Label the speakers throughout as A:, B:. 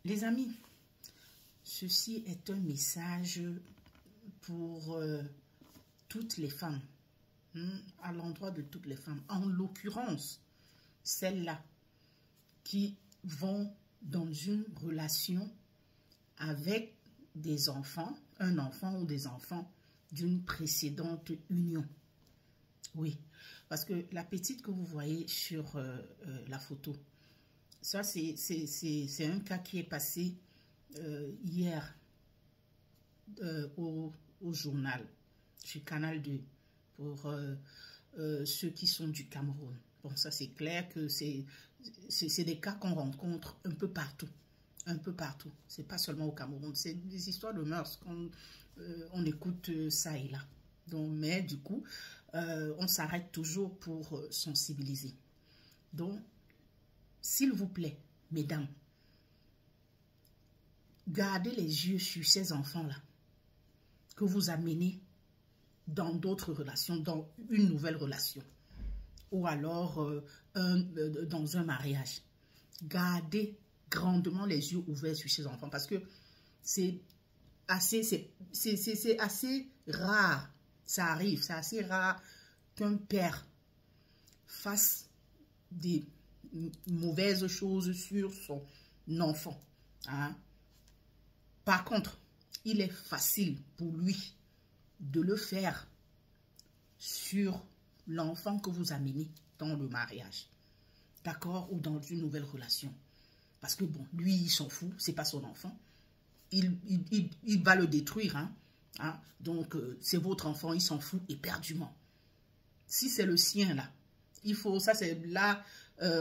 A: Les amis, ceci est un message pour toutes les femmes, à l'endroit de toutes les femmes, en l'occurrence, celles-là qui vont dans une relation avec des enfants, un enfant ou des enfants d'une précédente union. Oui, parce que la petite que vous voyez sur la photo, ça c'est un cas qui est passé hier au journal, sur Canal 2, pour ceux qui sont du Cameroun. Bon, ça c'est clair que c'est des cas qu'on rencontre un peu partout. Un peu partout. C'est pas seulement au Cameroun. C'est des histoires de mœurs. On écoute ça et là. Donc, mais du coup, on s'arrête toujours pour sensibiliser. Donc, s'il vous plaît, mesdames, gardez les yeux sur ces enfants-là que vous amenez dans d'autres relations, dans une nouvelle relation. Ou alors dans un mariage. Gardez grandement les yeux ouverts sur ces enfants parce que c'est assez rare, ça arrive, c'est assez rare qu'un père fasse des mauvaises choses sur son enfant. Hein? Par contre, il est facile pour lui de le faire sur l'enfant que vous amenez dans le mariage, d'accord, ou dans une nouvelle relation. Parce que bon, lui, il s'en fout, c'est pas son enfant. Il va le détruire, hein. Donc, c'est votre enfant, il s'en fout éperdument. Si c'est le sien, là, il faut, ça c'est là,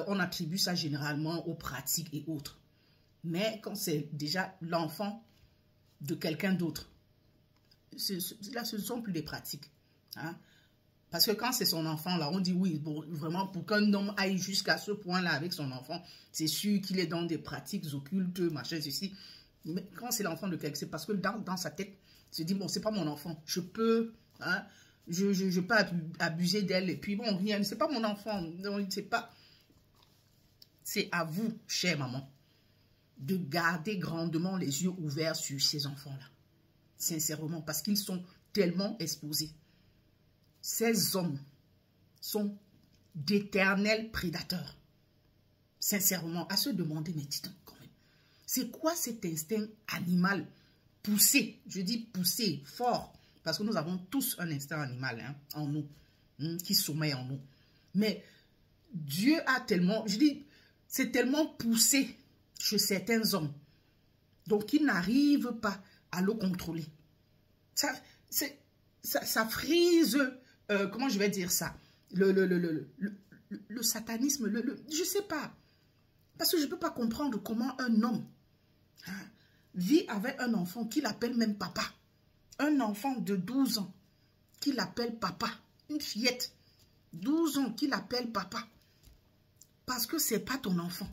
A: on attribue ça généralement aux pratiques et autres. Mais quand c'est déjà l'enfant de quelqu'un d'autre, là, ce ne sont plus des pratiques, hein. Parce que quand c'est son enfant, là, on dit oui, bon, vraiment, pour qu'un homme aille jusqu'à ce point-là avec son enfant, c'est sûr qu'il est dans des pratiques occultes, machin, ceci. Mais quand c'est l'enfant de quelqu'un, c'est parce que dans sa tête, il se dit, bon, c'est pas mon enfant, je peux, hein, je peux abuser d'elle, et puis bon, rien, c'est pas mon enfant, donc c'est pas... C'est à vous, chère maman, de garder grandement les yeux ouverts sur ces enfants-là. Sincèrement, parce qu'ils sont tellement exposés. Ces hommes sont d'éternels prédateurs. Sincèrement, à se demander, mais dis donc quand même, c'est quoi cet instinct animal poussé, je dis poussé, fort, parce que nous avons tous un instinct animal, hein, en nous, qui sommeille en nous. Mais Dieu a tellement, je dis, c'est tellement poussé chez certains hommes, donc ils n'arrivent pas à le contrôler. Ça frise... comment je vais dire ça? Le satanisme, je sais pas. Parce que je ne peux pas comprendre comment un homme vit avec un enfant qu'il appelle même papa. Un enfant de 12 ans qu'il appelle papa. Une fillette, 12 ans qu'il appelle papa. Parce que ce n'est pas ton enfant.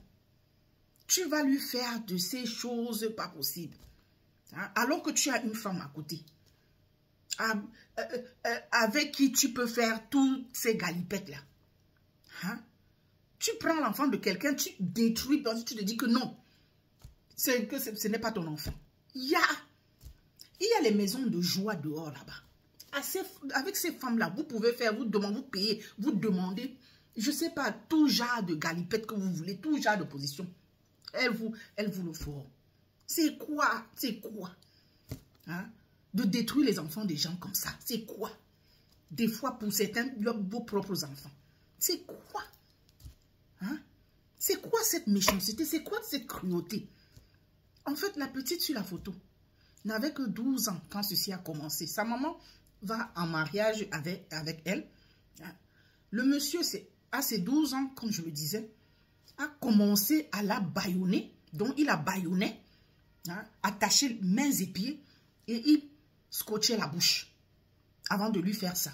A: Tu vas lui faire de ces choses pas possibles. Hein? Alors que tu as une femme à côté. Avec qui tu peux faire toutes ces galipettes-là. Hein? Tu prends l'enfant de quelqu'un, tu détruis, parce que tu te dis que non, que ce n'est pas ton enfant. Il y a les maisons de joie dehors là-bas. Avec ces femmes-là, vous pouvez faire, vous payez, vous demandez, je ne sais pas, tout genre de galipettes que vous voulez, tout genre de position. Elles vous le feront. C'est quoi? C'est quoi? Hein? De détruire les enfants des gens comme ça. C'est quoi? Des fois, pour certains, vos propres enfants. C'est quoi? Hein? C'est quoi cette méchanceté? C'est quoi cette cruauté? En fait, la petite sur la photo n'avait que 12 ans quand ceci a commencé. Sa maman va en mariage avec elle. Le monsieur, à ses 12 ans, comme je le disais, a commencé à la bâillonner. Donc, il la bâillonnait, attaché mains et pieds, et il scotchait la bouche avant de lui faire ça.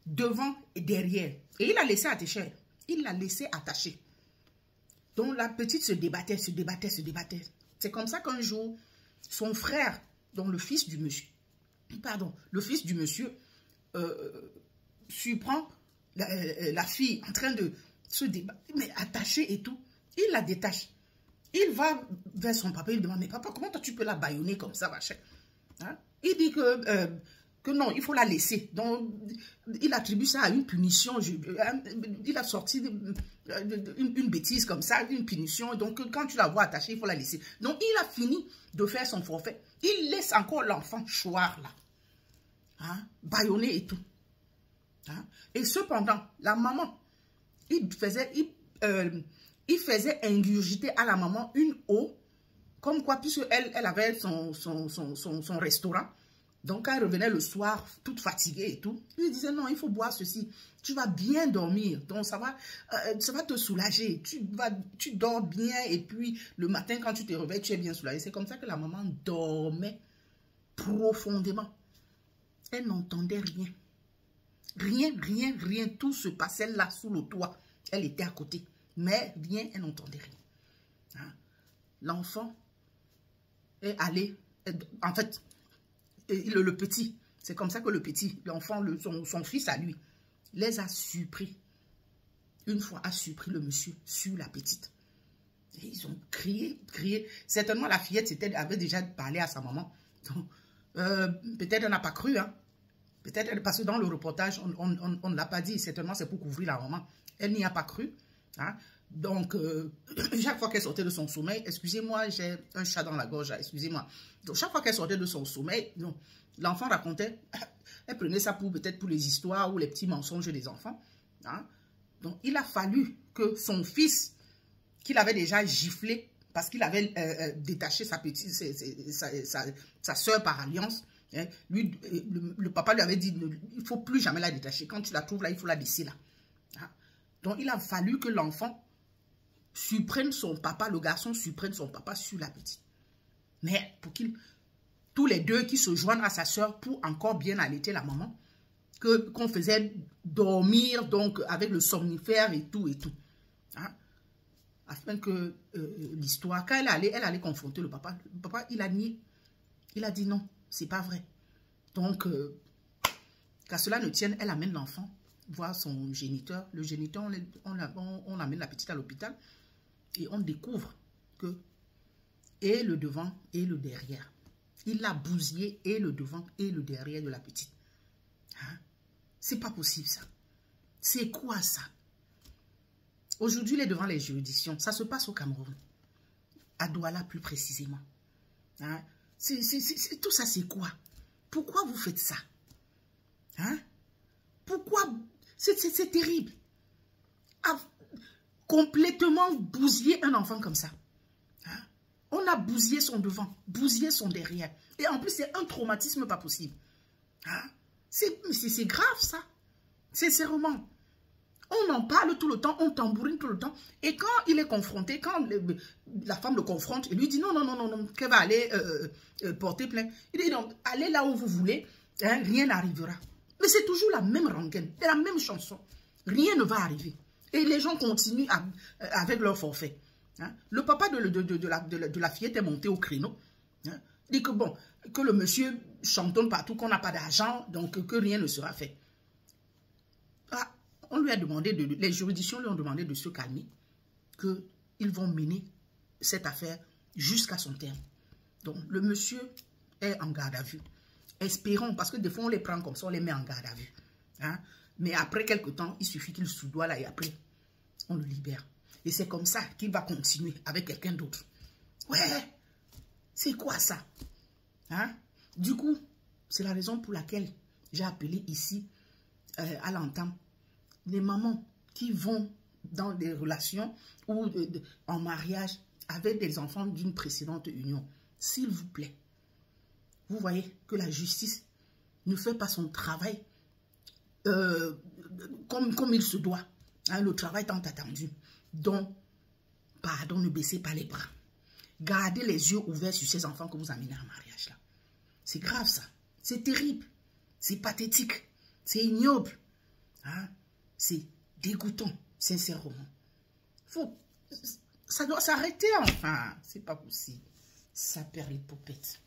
A: Devant et derrière. Et il l'a laissé attacher. Il l'a laissé attacher. Donc la petite se débattait, se débattait, se débattait. C'est comme ça qu'un jour, son frère, donc le fils du monsieur, surprend la fille en train de se débattre, mais attachée et tout. Il la détache. Il va vers son papa, il demande, mais papa, comment toi tu peux la bâillonner comme ça, machin? Hein? Il dit que non, il faut la laisser. Donc, il attribue ça à une punition. Il a sorti une bêtise comme ça, une punition. Donc, quand tu la vois attachée, il faut la laisser. Donc, il a fini de faire son forfait. Il laisse encore l'enfant choir là. Hein? Bâillonner et tout. Hein? Et cependant, la maman, il faisait ingurgiter à la maman une eau, comme quoi, puisque elle avait son restaurant. Donc, quand elle revenait le soir, toute fatiguée et tout, il disait, non, il faut boire ceci. Tu vas bien dormir. Donc, ça va te soulager. Tu dors bien et puis, le matin, quand tu te réveilles, tu es bien soulagé. C'est comme ça que la maman dormait profondément. Elle n'entendait rien. Rien. Tout se passait là, sous le toit. Elle était à côté. Mais rien, elle n'entendait rien. Hein? L'enfant est allé... En fait... Le petit, c'est comme ça que le petit, l'enfant, son fils à lui, les a surpris. Une fois a surpris le monsieur sur la petite. Et ils ont crié. Certainement, la fillette avait déjà parlé à sa maman. Peut-être elle n'a pas cru. Hein. Peut-être parce que dans le reportage, on ne l'a pas dit. Certainement, c'est pour couvrir la maman. Elle n'y a pas cru. Hein. Donc, chaque fois qu'elle sortait de son sommeil, excusez-moi, j'ai un chat dans la gorge, excusez-moi. Donc, chaque fois qu'elle sortait de son sommeil, l'enfant racontait, elle prenait ça peut-être pour les histoires ou les petits mensonges des enfants. Hein? Donc, il a fallu que son fils, qu'il avait déjà giflé, parce qu'il avait détaché sa soeur par alliance, hein, lui, le papa lui avait dit, il ne faut plus jamais la détacher. Quand tu la trouves là, il faut la laisser là. Hein? Donc, il a fallu que l'enfant surprenne son papa, le garçon surprenne son papa sur la petite. Mais pour tous les deux qui se joignent à sa soeur pour encore bien allaiter la maman, qu'on faisait dormir donc avec le somnifère et tout. Hein? Afin que l'histoire, quand elle allait confronter le papa, il a nié. Il a dit non, c'est pas vrai. Donc, qu'à cela ne tienne, elle amène l'enfant voir son géniteur. Le géniteur, on amène la petite à l'hôpital. Et on découvre que et le devant et le derrière. Il a bousillé et le devant et le derrière de la petite. Hein? C'est pas possible ça. C'est quoi ça? Aujourd'hui, il est devant les juridictions. Ça se passe au Cameroun. À Douala plus précisément. Hein? Tout ça, c'est quoi? Pourquoi vous faites ça? Hein? Pourquoi? C'est terrible. Complètement bousiller un enfant comme ça. Hein? On a bousillé son devant, bousillé son derrière. Et en plus, c'est un traumatisme pas possible. Hein? C'est grave ça. Sincèrement. On en parle tout le temps, on tambourine tout le temps. Et quand il est confronté, quand la femme le confronte, il lui dit non, qu'elle va aller porter plainte. Il dit non, allez là où vous voulez, hein, rien n'arrivera. Mais c'est toujours la même rengaine, la même chanson. Rien ne va arriver. Et les gens continuent avec leur forfait. Hein. Le papa de la fillette est monté au créneau. Hein. Il dit que bon, que le monsieur chantonne partout, qu'on n'a pas d'argent, donc que rien ne sera fait. Ah, on lui a demandé, les juridictions lui ont demandé de se calmer, qu'ils vont mener cette affaire jusqu'à son terme. Donc, le monsieur est en garde à vue. Espérons, parce que des fois, on les prend comme ça, on les met en garde à vue. Hein? Mais après quelques temps, il suffit qu'il soudoie là et après, on le libère. Et c'est comme ça qu'il va continuer avec quelqu'un d'autre. Ouais, c'est quoi ça? Hein? Du coup, c'est la raison pour laquelle j'ai appelé ici, à l'entame, les mamans qui vont dans des relations ou en mariage avec des enfants d'une précédente union. S'il vous plaît, vous voyez que la justice ne fait pas son travail comme il se doit. Hein, le travail tant attendu. Donc, pardon, ne baissez pas les bras. Gardez les yeux ouverts sur ces enfants que vous amenez en mariage là. C'est grave ça. C'est terrible. C'est pathétique. C'est ignoble. Hein? C'est dégoûtant, sincèrement. Ça doit s'arrêter enfin. C'est pas possible. Ça perd les popettes.